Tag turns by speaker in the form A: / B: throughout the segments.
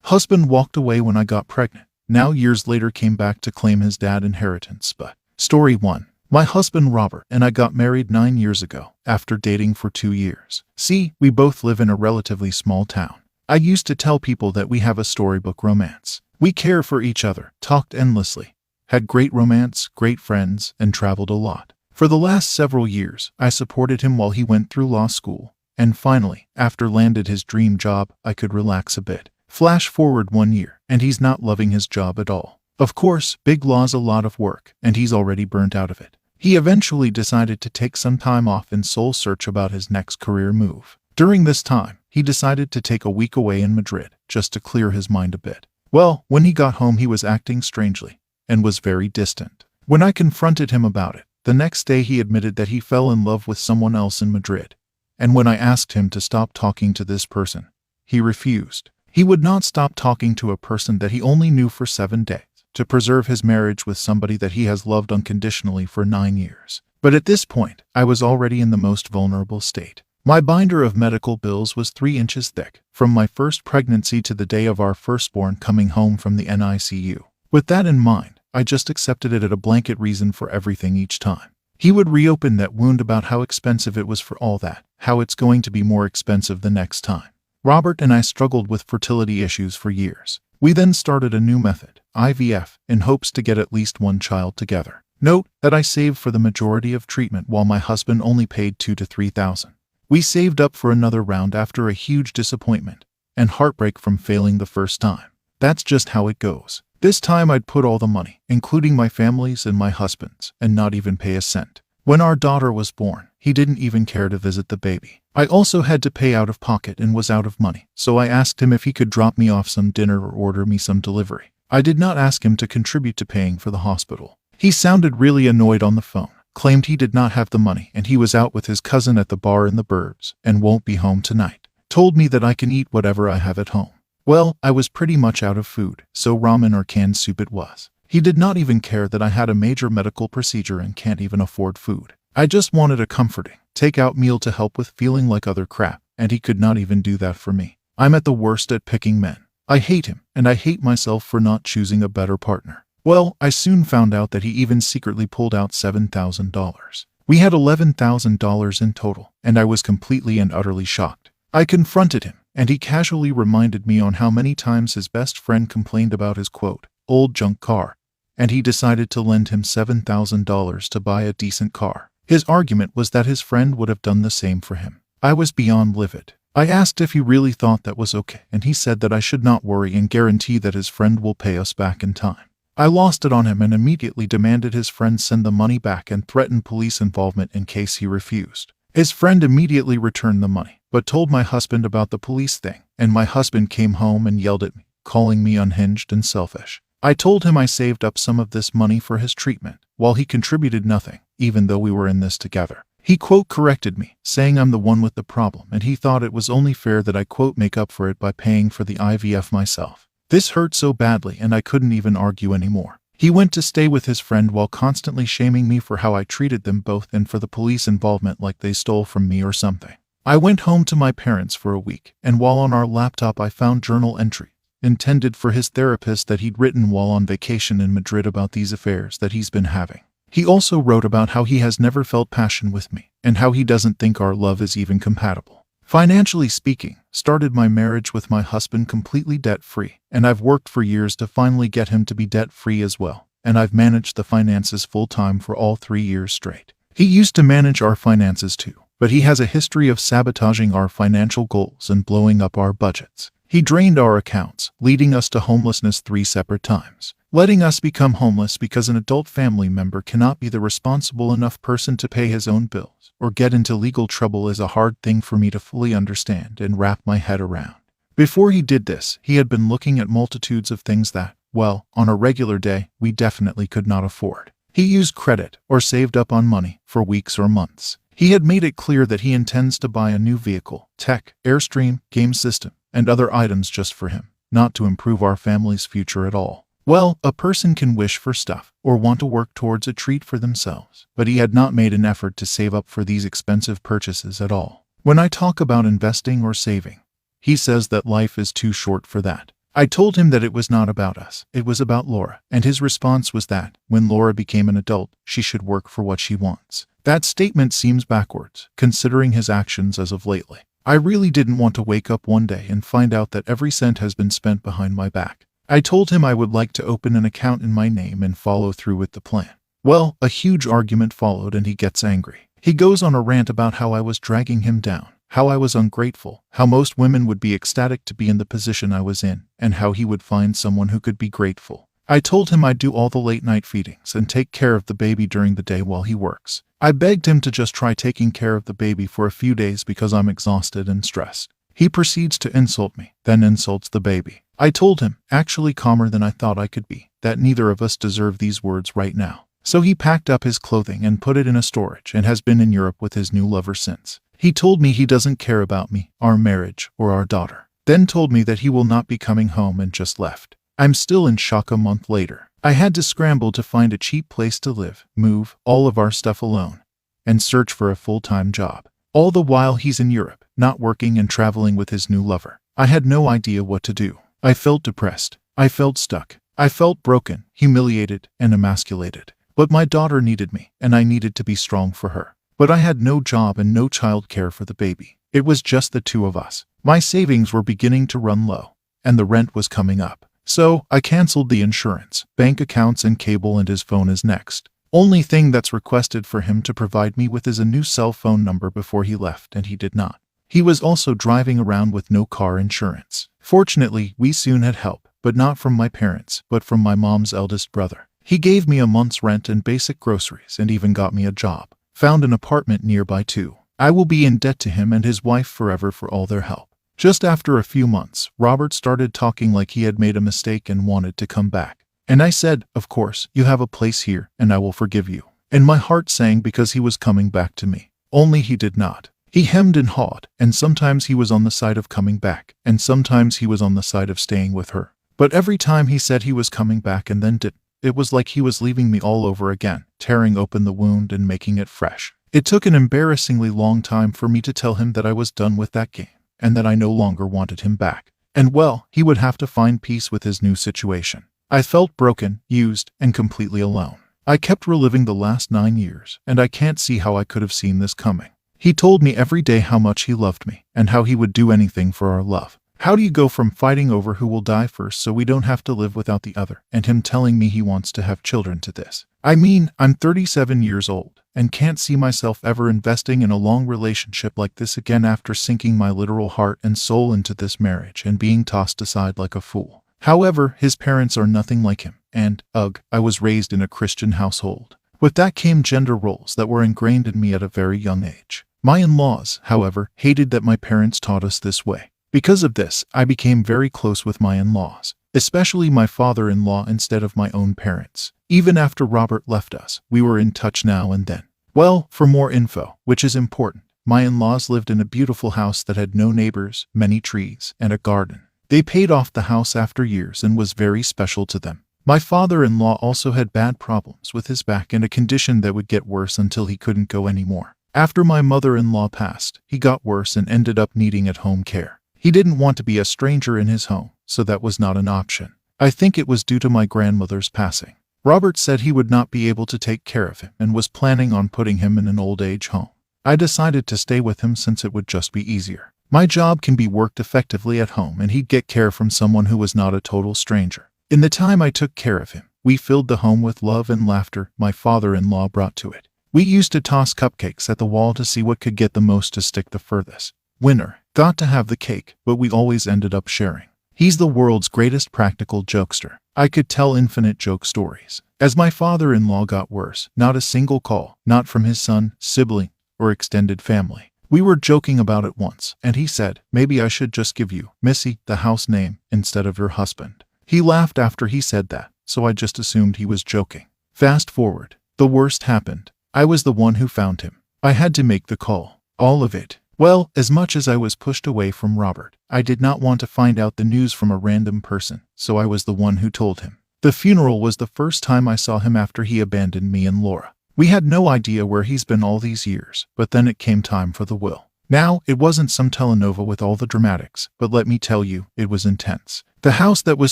A: Husband walked away when I got pregnant. Now years later came back to claim his dad inheritance. But story 1. My husband Robert and I got married 9 years ago after dating for 2 years. See, we both live in a relatively small town. I used to tell people that we have a storybook romance. We care for each other, talked endlessly, had great romance, great friends, and traveled a lot. For the last several years, I supported him while he went through law school. And finally, after landed his dream job, I could relax a bit. Flash forward 1 year, and he's not loving his job at all. Of course, big law's a lot of work, and he's already burnt out of it. He eventually decided to take some time off in soul search about his next career move. During this time, he decided to take a week away in Madrid, just to clear his mind a bit. Well, when he got home he was acting strangely, and was very distant. When I confronted him about it, the next day he admitted that he fell in love with someone else in Madrid. And when I asked him to stop talking to this person, he refused. He would not stop talking to a person that he only knew for 7 days, to preserve his marriage with somebody that he has loved unconditionally for 9 years. But at this point, I was already in the most vulnerable state. My binder of medical bills was 3 inches thick, from my first pregnancy to the day of our firstborn coming home from the NICU. With that in mind, I just accepted it as a blanket reason for everything each time. He would reopen that wound about how expensive it was for all that, how it's going to be more expensive the next time. Robert and I struggled with fertility issues for years. We then started a new method, IVF, in hopes to get at least 1 child together. Note that I saved for the majority of treatment while my husband only paid $2,000 to $3,000. We saved up for another round after a huge disappointment and heartbreak from failing the first time. That's just how it goes. This time I'd put all the money, including my family's and my husband's, and not even pay a cent. When our daughter was born, he didn't even care to visit the baby. I also had to pay out of pocket and was out of money, so I asked him if he could drop me off some dinner or order me some delivery. I did not ask him to contribute to paying for the hospital. He sounded really annoyed on the phone, claimed he did not have the money and he was out with his cousin at the bar in the burbs and won't be home tonight. Told me that I can eat whatever I have at home. Well, I was pretty much out of food, so ramen or canned soup it was. He did not even care that I had a major medical procedure and can't even afford food. I just wanted a comforting, take-out meal to help with feeling like other crap, and he could not even do that for me. I'm at the worst at picking men. I hate him, and I hate myself for not choosing a better partner. Well, I soon found out that he even secretly pulled out $7,000. We had $11,000 in total, and I was completely and utterly shocked. I confronted him, and he casually reminded me on how many times his best friend complained about his, quote, old junk car, and he decided to lend him $7,000 to buy a decent car. His argument was that his friend would have done the same for him. I was beyond livid. I asked if he really thought that was okay, and he said that I should not worry and guarantee that his friend will pay us back in time. I lost it on him and immediately demanded his friend send the money back and threatened police involvement in case he refused. His friend immediately returned the money, but told my husband about the police thing, and my husband came home and yelled at me, calling me unhinged and selfish. I told him I saved up some of this money for his treatment, while he contributed nothing, even though we were in this together. He, quote, corrected me, saying I'm the one with the problem, and he thought it was only fair that I, quote, make up for it by paying for the IVF myself. This hurt so badly and I couldn't even argue anymore. He went to stay with his friend while constantly shaming me for how I treated them both and for the police involvement like they stole from me or something. I went home to my parents for a week, and while on our laptop I found journal entries intended for his therapist that he'd written while on vacation in Madrid about these affairs that he's been having. He also wrote about how he has never felt passion with me, and how he doesn't think our love is even compatible. Financially speaking, started my marriage with my husband completely debt-free, and I've worked for years to finally get him to be debt-free as well, and I've managed the finances full-time for all 3 years straight. He used to manage our finances too, but he has a history of sabotaging our financial goals and blowing up our budgets. He drained our accounts, leading us to homelessness 3 separate times. Letting us become homeless because an adult family member cannot be the responsible enough person to pay his own bills or get into legal trouble is a hard thing for me to fully understand and wrap my head around. Before he did this, he had been looking at multitudes of things that, well, on a regular day, we definitely could not afford. He used credit or saved up on money for weeks or months. He had made it clear that he intends to buy a new vehicle, tech, Airstream, game system, and other items just for him, not to improve our family's future at all. Well, a person can wish for stuff or want to work towards a treat for themselves, but he had not made an effort to save up for these expensive purchases at all. When I talk about investing or saving, he says that life is too short for that. I told him that it was not about us, it was about Laura, and his response was that, when Laura became an adult, she should work for what she wants. That statement seems backwards, considering his actions as of lately. I really didn't want to wake up one day and find out that every cent has been spent behind my back. I told him I would like to open an account in my name and follow through with the plan. Well, a huge argument followed and he gets angry. He goes on a rant about how I was dragging him down, how I was ungrateful, how most women would be ecstatic to be in the position I was in, and how he would find someone who could be grateful. I told him I'd do all the late-night feedings and take care of the baby during the day while he works. I begged him to just try taking care of the baby for a few days because I'm exhausted and stressed. He proceeds to insult me, then insults the baby. I told him, actually calmer than I thought I could be, that neither of us deserve these words right now. So he packed up his clothing and put it in a storage and has been in Europe with his new lover since. He told me he doesn't care about me, our marriage, or our daughter. Then told me that he will not be coming home and just left. I'm still in shock a month later. I had to scramble to find a cheap place to live, move all of our stuff alone, and search for a full-time job. All the while he's in Europe, not working and traveling with his new lover. I had no idea what to do. I felt depressed. I felt stuck. I felt broken, humiliated, and emasculated. But my daughter needed me, and I needed to be strong for her. But I had no job and no child care for the baby. It was just the two of us. My savings were beginning to run low, and the rent was coming up. So I canceled the insurance, bank accounts, and cable, and his phone is next. Only thing that's requested for him to provide me with is a new cell phone number before he left, and he did not. He was also driving around with no car insurance. Fortunately, we soon had help, but not from my parents, but from my mom's eldest brother. He gave me a month's rent and basic groceries and even got me a job. Found an apartment nearby too. I will be in debt to him and his wife forever for all their help. Just after a few months, Robert started talking like he had made a mistake and wanted to come back. And I said, of course, you have a place here and I will forgive you. And my heart sang because he was coming back to me. Only he did not. He hemmed and hawed, and sometimes he was on the side of coming back, and sometimes he was on the side of staying with her. But every time he said he was coming back and then didn't, it was like he was leaving me all over again, tearing open the wound and making it fresh. It took an embarrassingly long time for me to tell him that I was done with that game, and that I no longer wanted him back. And well, he would have to find peace with his new situation. I felt broken, used, and completely alone. I kept reliving the last 9 years, and I can't see how I could have seen this coming. He told me every day how much he loved me, and how he would do anything for our love. How do you go from fighting over who will die first so we don't have to live without the other, and him telling me he wants to have children, to this? I mean, I'm 37 years old, and can't see myself ever investing in a long relationship like this again after sinking my literal heart and soul into this marriage and being tossed aside like a fool. However, his parents are nothing like him, and, ugh, I was raised in a Christian household. With that came gender roles that were ingrained in me at a very young age. My in-laws, however, hated that my parents taught us this way. Because of this, I became very close with my in-laws, especially my father-in-law instead of my own parents. Even after Robert left us, we were in touch now and then. Well, for more info, which is important, my in-laws lived in a beautiful house that had no neighbors, many trees, and a garden. They paid off the house after years and was very special to them. My father-in-law also had bad problems with his back and a condition that would get worse until he couldn't go anymore. After my mother-in-law passed, he got worse and ended up needing at-home care. He didn't want to be a stranger in his home, so that was not an option. I think it was due to my grandmother's passing. Robert said he would not be able to take care of him and was planning on putting him in an old-age home. I decided to stay with him since it would just be easier. My job can be worked effectively at home and he'd get care from someone who was not a total stranger. In the time I took care of him, we filled the home with love and laughter my father-in-law brought to it. We used to toss cupcakes at the wall to see what could get the most to stick the furthest. Winner got to have the cake, but we always ended up sharing. He's the world's greatest practical jokester. I could tell infinite joke stories. As my father-in-law got worse, not a single call, not from his son, sibling, or extended family. We were joking about it once, and he said, maybe I should just give you, Missy, the house name, instead of your husband. He laughed after he said that, so I just assumed he was joking. Fast forward. The worst happened. I was the one who found him. I had to make the call. All of it. Well, as much as I was pushed away from Robert, I did not want to find out the news from a random person, so I was the one who told him. The funeral was the first time I saw him after he abandoned me and Laura. We had no idea where he's been all these years, but then it came time for the will. Now, it wasn't some telenovela with all the dramatics, but let me tell you, it was intense. The house that was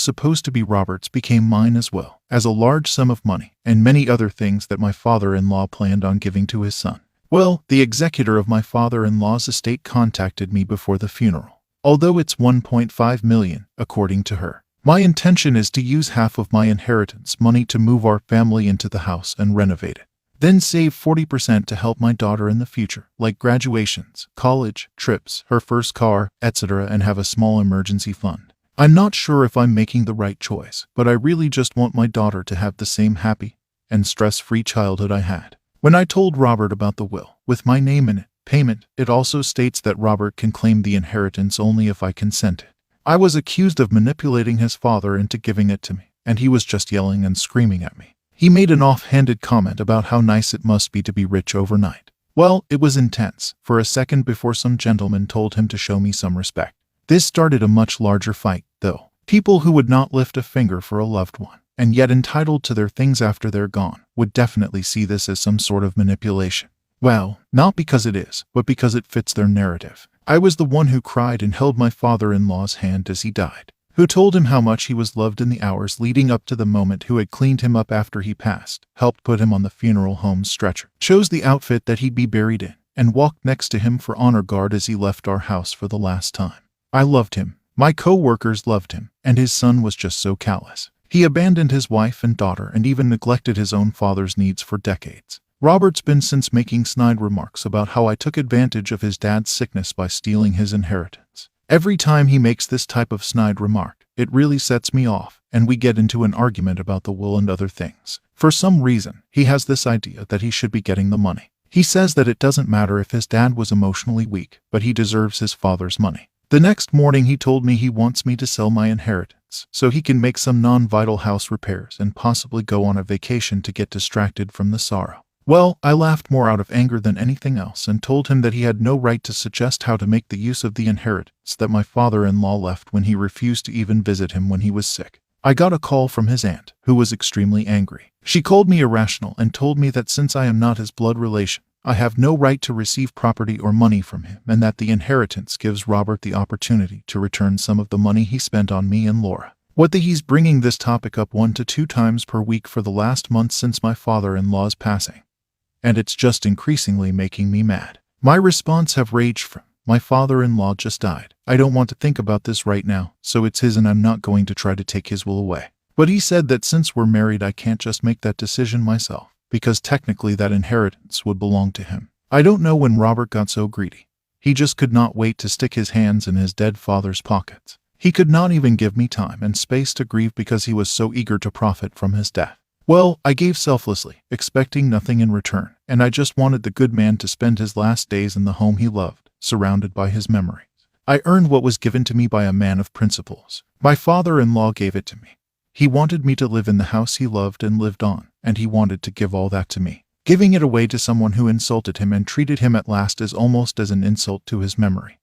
A: supposed to be Robert's became mine as well, as a large sum of money, and many other things that my father-in-law planned on giving to his son. Well, the executor of my father-in-law's estate contacted me before the funeral. Although it's $1.5 million, according to her. My intention is to use half of my inheritance money to move our family into the house and renovate it. Then save 40% to help my daughter in the future, like graduations, college, trips, her first car, etc., and have a small emergency fund. I'm not sure if I'm making the right choice, but I really just want my daughter to have the same happy and stress-free childhood I had. When I told Robert about the will, with my name in it, it also states that Robert can claim the inheritance only if I consent it. I was accused of manipulating his father into giving it to me, and he was just yelling and screaming at me. He made an offhanded comment about how nice it must be to be rich overnight. Well, it was intense for a second before some gentleman told him to show me some respect. This started a much larger fight, though. People who would not lift a finger for a loved one, and yet entitled to their things after they're gone, would definitely see this as some sort of manipulation. Well, not because it is, but because it fits their narrative. I was the one who cried and held my father-in-law's hand as he died, who told him how much he was loved in the hours leading up to the moment, who had cleaned him up after he passed, helped put him on the funeral home's stretcher, chose the outfit that he'd be buried in, and walked next to him for honor guard as he left our house for the last time. I loved him. My co-workers loved him, and his son was just so callous. He abandoned his wife and daughter and even neglected his own father's needs for decades. Robert's been since making snide remarks about how I took advantage of his dad's sickness by stealing his inheritance. Every time he makes this type of snide remark, it really sets me off, and we get into an argument about the will and other things. For some reason, he has this idea that he should be getting the money. He says that it doesn't matter if his dad was emotionally weak, but he deserves his father's money. The next morning he told me he wants me to sell my inheritance so he can make some non-vital house repairs and possibly go on a vacation to get distracted from the sorrow. Well, I laughed more out of anger than anything else and told him that he had no right to suggest how to make the use of the inheritance that my father-in-law left when he refused to even visit him when he was sick. I got a call from his aunt, who was extremely angry. She called me irrational and told me that since I am not his blood relation, I have no right to receive property or money from him, and that the inheritance gives Robert the opportunity to return some of the money he spent on me and Laura. He's bringing this topic up 1 to 2 times per week for the last month since my father-in-law's passing. And it's just increasingly making me mad. My response have ranged from, my father-in-law just died. I don't want to think about this right now, so it's his and I'm not going to try to take his will away. But he said that since we're married I can't just make that decision myself, because technically that inheritance would belong to him. I don't know when Robert got so greedy. He just could not wait to stick his hands in his dead father's pockets. He could not even give me time and space to grieve because he was so eager to profit from his death. Well, I gave selflessly, expecting nothing in return, and I just wanted the good man to spend his last days in the home he loved, surrounded by his memories. I earned what was given to me by a man of principles. My father-in-law gave it to me. He wanted me to live in the house he loved and lived on, and he wanted to give all that to me. Giving it away to someone who insulted him and treated him at last is almost as an insult to his memory.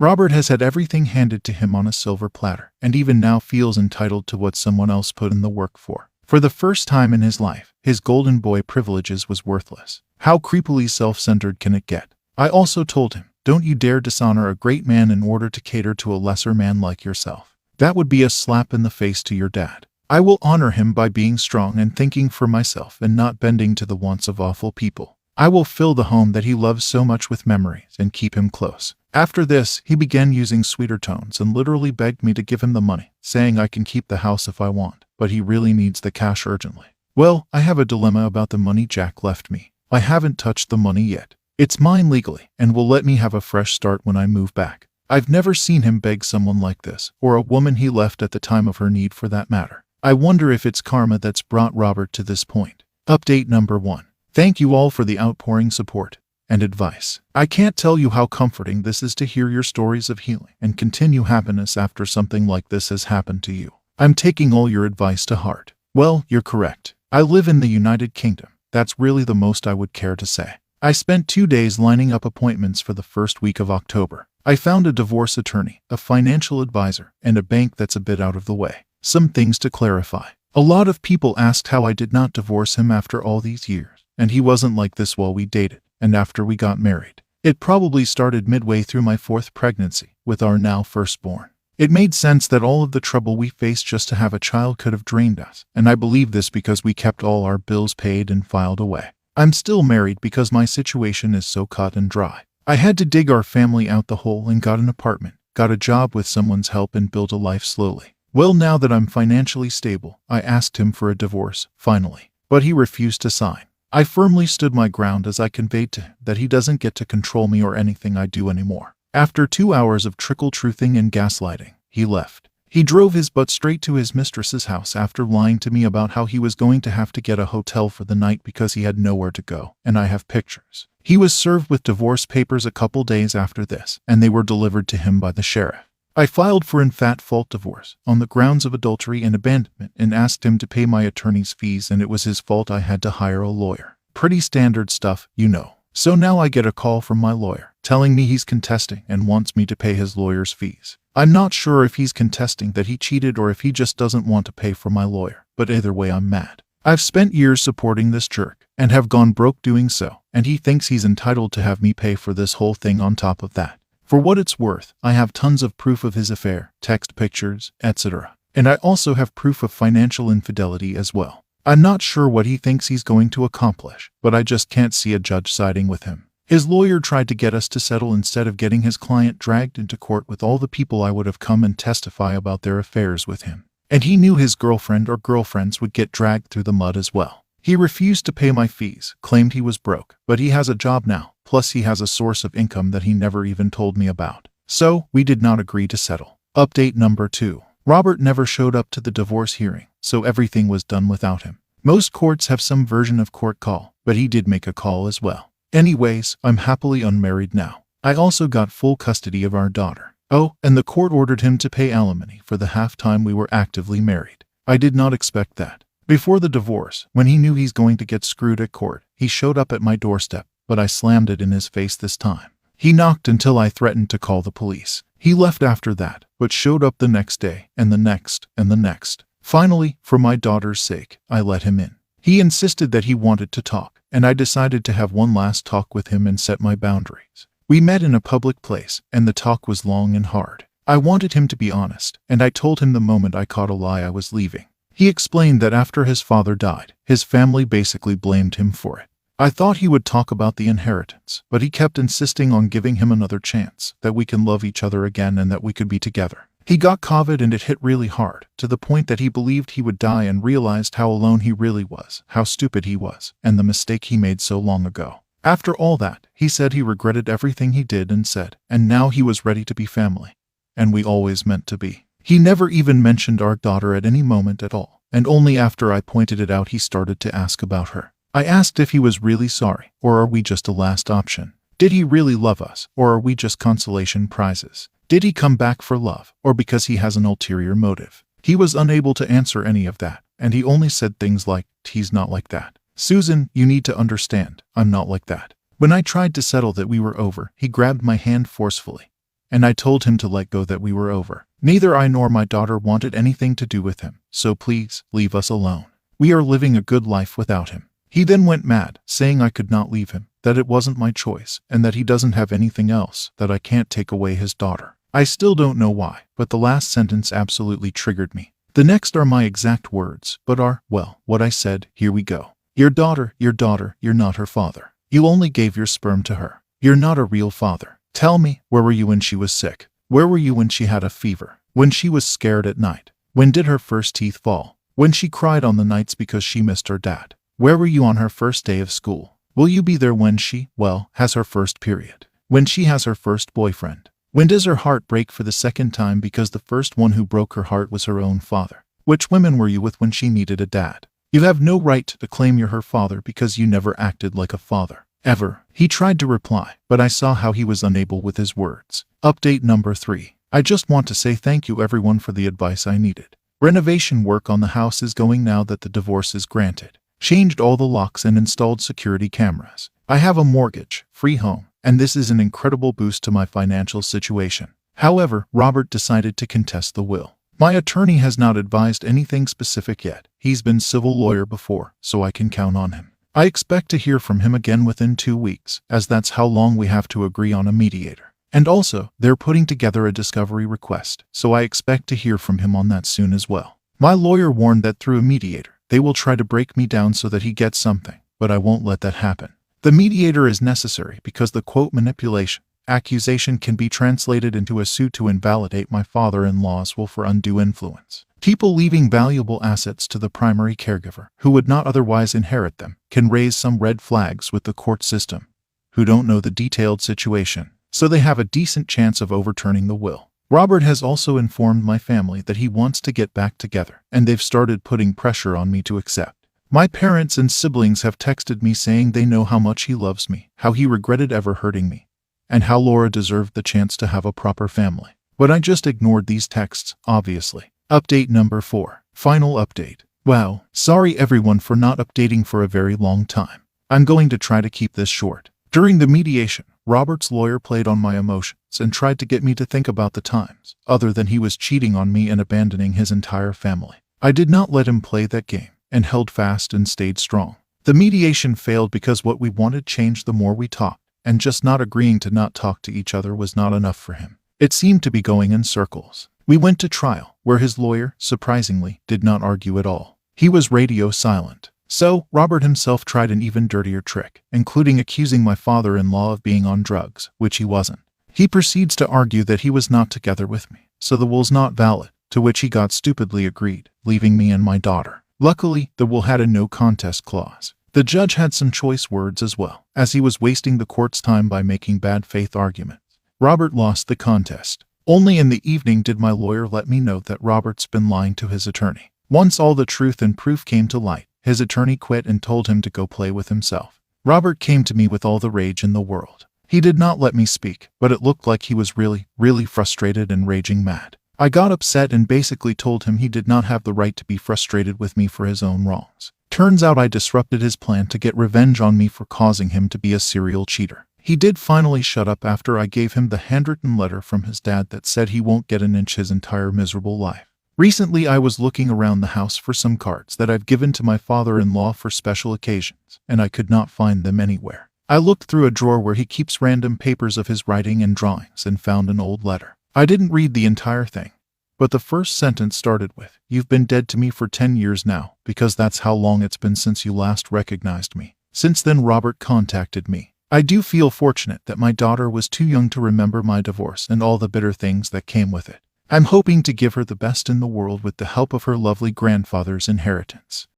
A: Robert has had everything handed to him on a silver platter, and even now feels entitled to what someone else put in the work for. For the first time in his life, his golden boy privileges was worthless. How creepily self-centered can it get? I also told him, don't you dare dishonor a great man in order to cater to a lesser man like yourself. That would be a slap in the face to your dad. I will honor him by being strong and thinking for myself and not bending to the wants of awful people. I will fill the home that he loves so much with memories and keep him close. After this, he began using sweeter tones and literally begged me to give him the money, saying I can keep the house if I want, but he really needs the cash urgently. Well, I have a dilemma about the money Jack left me. I haven't touched the money yet. It's mine legally and will let me have a fresh start when I move back. I've never seen him beg someone like this, or a woman he left at the time of her need for that matter. I wonder if it's karma that's brought Robert to this point. Update number 1. Thank you all for the outpouring support and advice. I can't tell you how comforting this is to hear your stories of healing and continue happiness after something like this has happened to you. I'm taking all your advice to heart. Well, you're correct. I live in the United Kingdom. That's really the most I would care to say. I spent 2 days lining up appointments for the first week of October. I found a divorce attorney, a financial advisor, and a bank that's a bit out of the way. Some things to clarify. A lot of people asked how I did not divorce him after all these years, and he wasn't like this while we dated and after we got married. It probably started midway through my 4th pregnancy with our now firstborn. It made sense that all of the trouble we faced just to have a child could have drained us, and I believe this because we kept all our bills paid and filed away. I'm still married because my situation is so cut and dry. I had to dig our family out the hole and got an apartment, got a job with someone's help, and built a life slowly. Well, now that I'm financially stable, I asked him for a divorce, finally, but he refused to sign. I firmly stood my ground as I conveyed to him that he doesn't get to control me or anything I do anymore. After 2 hours of trickle-truthing and gaslighting, he left. He drove his butt straight to his mistress's house after lying to me about how he was going to have to get a hotel for the night because he had nowhere to go, and I have pictures. He was served with divorce papers a couple days after this, and they were delivered to him by the sheriff. I filed for fault divorce on the grounds of adultery and abandonment and asked him to pay my attorney's fees, and it was his fault I had to hire a lawyer. Pretty standard stuff, you know. So now I get a call from my lawyer telling me he's contesting and wants me to pay his lawyer's fees. I'm not sure if he's contesting that he cheated or if he just doesn't want to pay for my lawyer, but either way I'm mad. I've spent years supporting this jerk and have gone broke doing so, and he thinks he's entitled to have me pay for this whole thing on top of that. For what it's worth, I have tons of proof of his affair, text pictures, etc. And I also have proof of financial infidelity as well. I'm not sure what he thinks he's going to accomplish, but I just can't see a judge siding with him. His lawyer tried to get us to settle instead of getting his client dragged into court with all the people I would have come and testify about their affairs with him. And he knew his girlfriend or girlfriends would get dragged through the mud as well. He refused to pay my fees, claimed he was broke, but he has a job now, plus he has a source of income that he never even told me about. So, we did not agree to settle. Update number 2. Robert never showed up to the divorce hearing, so everything was done without him. Most courts have some version of court call, but he did make a call as well. Anyways, I'm happily unmarried now. I also got full custody of our daughter. Oh, and the court ordered him to pay alimony for the half time we were actively married. I did not expect that. Before the divorce, when he knew he's going to get screwed at court, he showed up at my doorstep, but I slammed it in his face this time. He knocked until I threatened to call the police. He left after that, but showed up the next day, and the next, and the next. Finally, for my daughter's sake, I let him in. He insisted that he wanted to talk, and I decided to have one last talk with him and set my boundaries. We met in a public place, and the talk was long and hard. I wanted him to be honest, and I told him the moment I caught a lie I was leaving. He explained that after his father died, his family basically blamed him for it. I thought he would talk about the inheritance, but he kept insisting on giving him another chance, that we can love each other again and that we could be together. He got COVID and it hit really hard, to the point that he believed he would die and realized how alone he really was, how stupid he was, and the mistake he made so long ago. After all that, he said he regretted everything he did and said, and now he was ready to be family. And we always meant to be. He never even mentioned our daughter at any moment at all, and only after I pointed it out he started to ask about her. I asked if he was really sorry, or are we just a last option? Did he really love us, or are we just consolation prizes? Did he come back for love, or because he has an ulterior motive? He was unable to answer any of that, and he only said things like, "He's not like that. Susan, you need to understand, I'm not like that." When I tried to settle that we were over, he grabbed my hand forcefully, and I told him to let go, that we were over. Neither I nor my daughter wanted anything to do with him, so please, leave us alone. We are living a good life without him. He then went mad, saying I could not leave him, that it wasn't my choice, and that he doesn't have anything else, that I can't take away his daughter. I still don't know why, but the last sentence absolutely triggered me. The next are my exact words, but are, well, what I said. Here we go. Your daughter, you're not her father. You only gave your sperm to her. You're not a real father. Tell me, where were you when she was sick? Where were you when she had a fever? When she was scared at night? When did her first teeth fall? When she cried on the nights because she missed her dad? Where were you on her first day of school? Will you be there when she, well, has her first period? When she has her first boyfriend? When does her heart break for the second time because the first one who broke her heart was her own father? Which women were you with when she needed a dad? You have no right to claim you're her father because you never acted like a father. Ever. He tried to reply, but I saw how he was unable with his words. Update number 3. I just want to say thank you everyone for the advice I needed. Renovation work on the house is going now that the divorce is granted. Changed all the locks and installed security cameras. I have a mortgage, free home, and this is an incredible boost to my financial situation. However, Robert decided to contest the will. My attorney has not advised anything specific yet. He's been civil lawyer before, so I can count on him. I expect to hear from him again within 2 weeks, as that's how long we have to agree on a mediator. And also, they're putting together a discovery request, so I expect to hear from him on that soon as well. My lawyer warned that through a mediator, they will try to break me down so that he gets something, but I won't let that happen. The mediator is necessary because the quote manipulation accusation can be translated into a suit to invalidate my father-in-law's will for undue influence. People leaving valuable assets to the primary caregiver, who would not otherwise inherit them, can raise some red flags with the court system, who don't know the detailed situation, so they have a decent chance of overturning the will. Robert has also informed my family that he wants to get back together, and they've started putting pressure on me to accept. My parents and siblings have texted me saying they know how much he loves me, how he regretted ever hurting me, and how Laura deserved the chance to have a proper family. But I just ignored these texts, obviously. Update number 4. Final update. Wow, sorry everyone for not updating for a very long time. I'm going to try to keep this short. During the mediation, Robert's lawyer played on my emotions and tried to get me to think about the times, other than he was cheating on me and abandoning his entire family. I did not let him play that game, and held fast and stayed strong. The mediation failed because what we wanted changed the more we talked, and just not agreeing to not talk to each other was not enough for him. It seemed to be going in circles. We went to trial, where his lawyer, surprisingly, did not argue at all. He was radio silent. So, Robert himself tried an even dirtier trick, including accusing my father-in-law of being on drugs, which he wasn't. He proceeds to argue that he was not together with me, so the will's not valid, to which he got stupidly agreed, leaving me and my daughter. Luckily, the will had a no contest clause. The judge had some choice words as well, as he was wasting the court's time by making bad faith arguments. Robert lost the contest. Only in the evening did my lawyer let me know that Robert's been lying to his attorney. Once all the truth and proof came to light, his attorney quit and told him to go play with himself. Robert came to me with all the rage in the world. He did not let me speak, but it looked like he was really frustrated and raging mad. I got upset and basically told him he did not have the right to be frustrated with me for his own wrongs. Turns out I disrupted his plan to get revenge on me for causing him to be a serial cheater. He did finally shut up after I gave him the handwritten letter from his dad that said he won't get an inch his entire miserable life. Recently, I was looking around the house for some cards that I've given to my father-in-law for special occasions, and I could not find them anywhere. I looked through a drawer where he keeps random papers of his writing and drawings and found an old letter. I didn't read the entire thing, but the first sentence started with, "You've been dead to me for 10 years now, because that's how long it's been since you last recognized me." Since then, Robert contacted me. I do feel fortunate that my daughter was too young to remember my divorce and all the bitter things that came with it. I'm hoping to give her the best in the world with the help of her lovely grandfather's inheritance.